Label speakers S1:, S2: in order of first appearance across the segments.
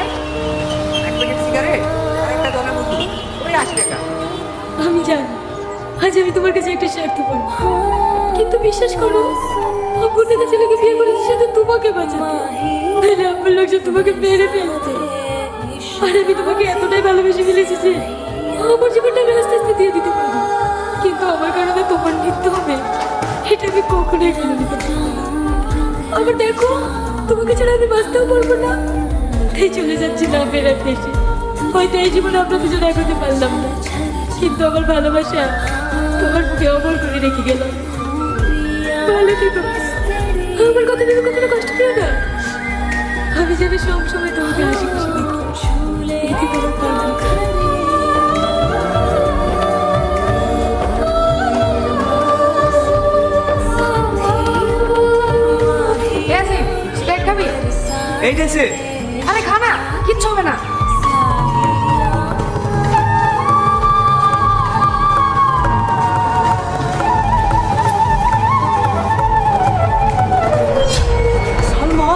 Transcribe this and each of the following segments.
S1: ভাই? এক packet cigarette আর একটা দলের মতো ওই 80 টাকা।
S2: আমি জানি আজ আমি তোমার কাছে একটা স্বার্থ পাবো, কিন্তু বিশ্বাস করো অপর একটা ছেলেকে বিয়ে করেছি সেটা তোমাকে বাঁচাতে, নাহলে আমার লোকজন তোমাকে মেরে ফেলতে। আর আমি তোমাকে এতটাই ভালোবেসে ফেলেছি যে আমার জীবনটা আমি আস্তে আস্তে দিয়ে দিতে পারি, কিন্তু আমার কারণে তোমার মৃত্যু হবে এটা আমি কখনোই মেনে নিতে পারবো না। আবার দেখো তোমাকে ছাড়া আমি বাঁচতেও পারবো না, তাই চলে যাচ্ছি না ফেরার দেশে। হয়তো এই জীবনে আমরা দুজন এগোতে পারলাম না, কিন্তু আমার ভালোবাসা তোমার মুখে অমর করে রেখে গেলাম। ভালো থেকো, আমার কথা ভেবে কখনো কষ্ট পেও না। আমি যেন সব সময় তোমাকে হাসি খুশি দেখি, এতে তোমার ভালো লাগে।
S1: সিগারেট খাবি?
S3: এই দেশে
S1: আরে খা না, কিচ্ছু হবে না।
S3: সালমা,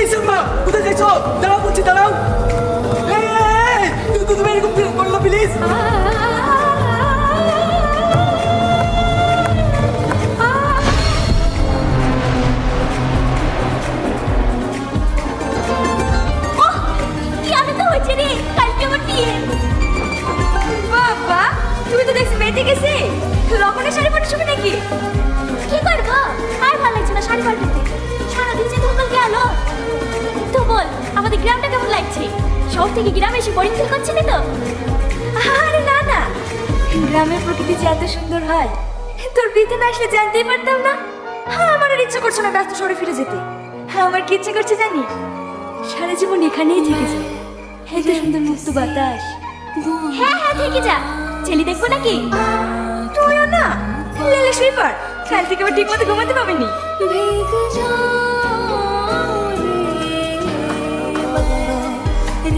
S3: এই সালমা কোথায় যাচ্ছো? দাঁড়াও বলছি, দাঁড়াও। তুমি এরকম করলো প্লিজ।
S2: বাবা তুমি তো দেখছি মেয়েতে গেছে, লবণের শাড়ি পরে শুবে নাকি?
S4: কি করবো? আর ভালো লাগছে না শাড়ি পাল্টাতে। সারাদিন যে ধুন্দুল গেল। তো বল আমাদের গ্রামটা কেমন লাগছে? শহর থেকে গ্রামে এসে বোরিং ফিল করছিলি তো?
S2: আরে না না, গ্রামের প্রকৃতি যে এত সুন্দর হয় তোর বিয়েতে না আসলে জানতেই পারতাম না। হ্যাঁ আমার আর ইচ্ছে করছে না ব্যস্ত শহরে ফিরে যেতে। হ্যাঁ আমার কি ইচ্ছে করছে জানিস? সারা জীবন এখানেই থেকে যায়, এত সুন্দর মুক্ত বাতাস।
S4: হ্যাঁ হ্যাঁ থেকে যা। ছেলে দেখবো নাকি?
S2: তুইও না লেলে শুয়ে পড়, কাল থেকে আবার ঠিক মতো ঘুমাতে পাবেনি।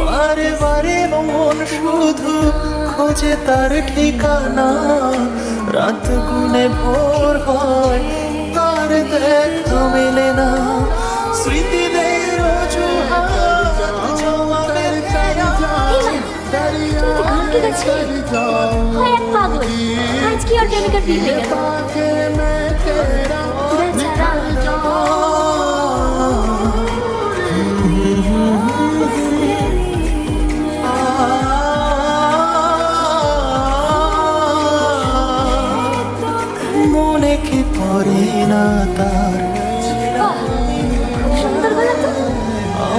S5: বারে বারে মন শুধু খোঁজে তার ঠিকানা, রাত গুনে ভোর হয় তার দেখা মেলে না, স্মৃতিদের অজুহাত জমাবে
S4: তুই তো গান কে গাচ্ছিস? হয় এক পাগল, আজ কি অর্গানিকার বিয়ে হয়ে গেল।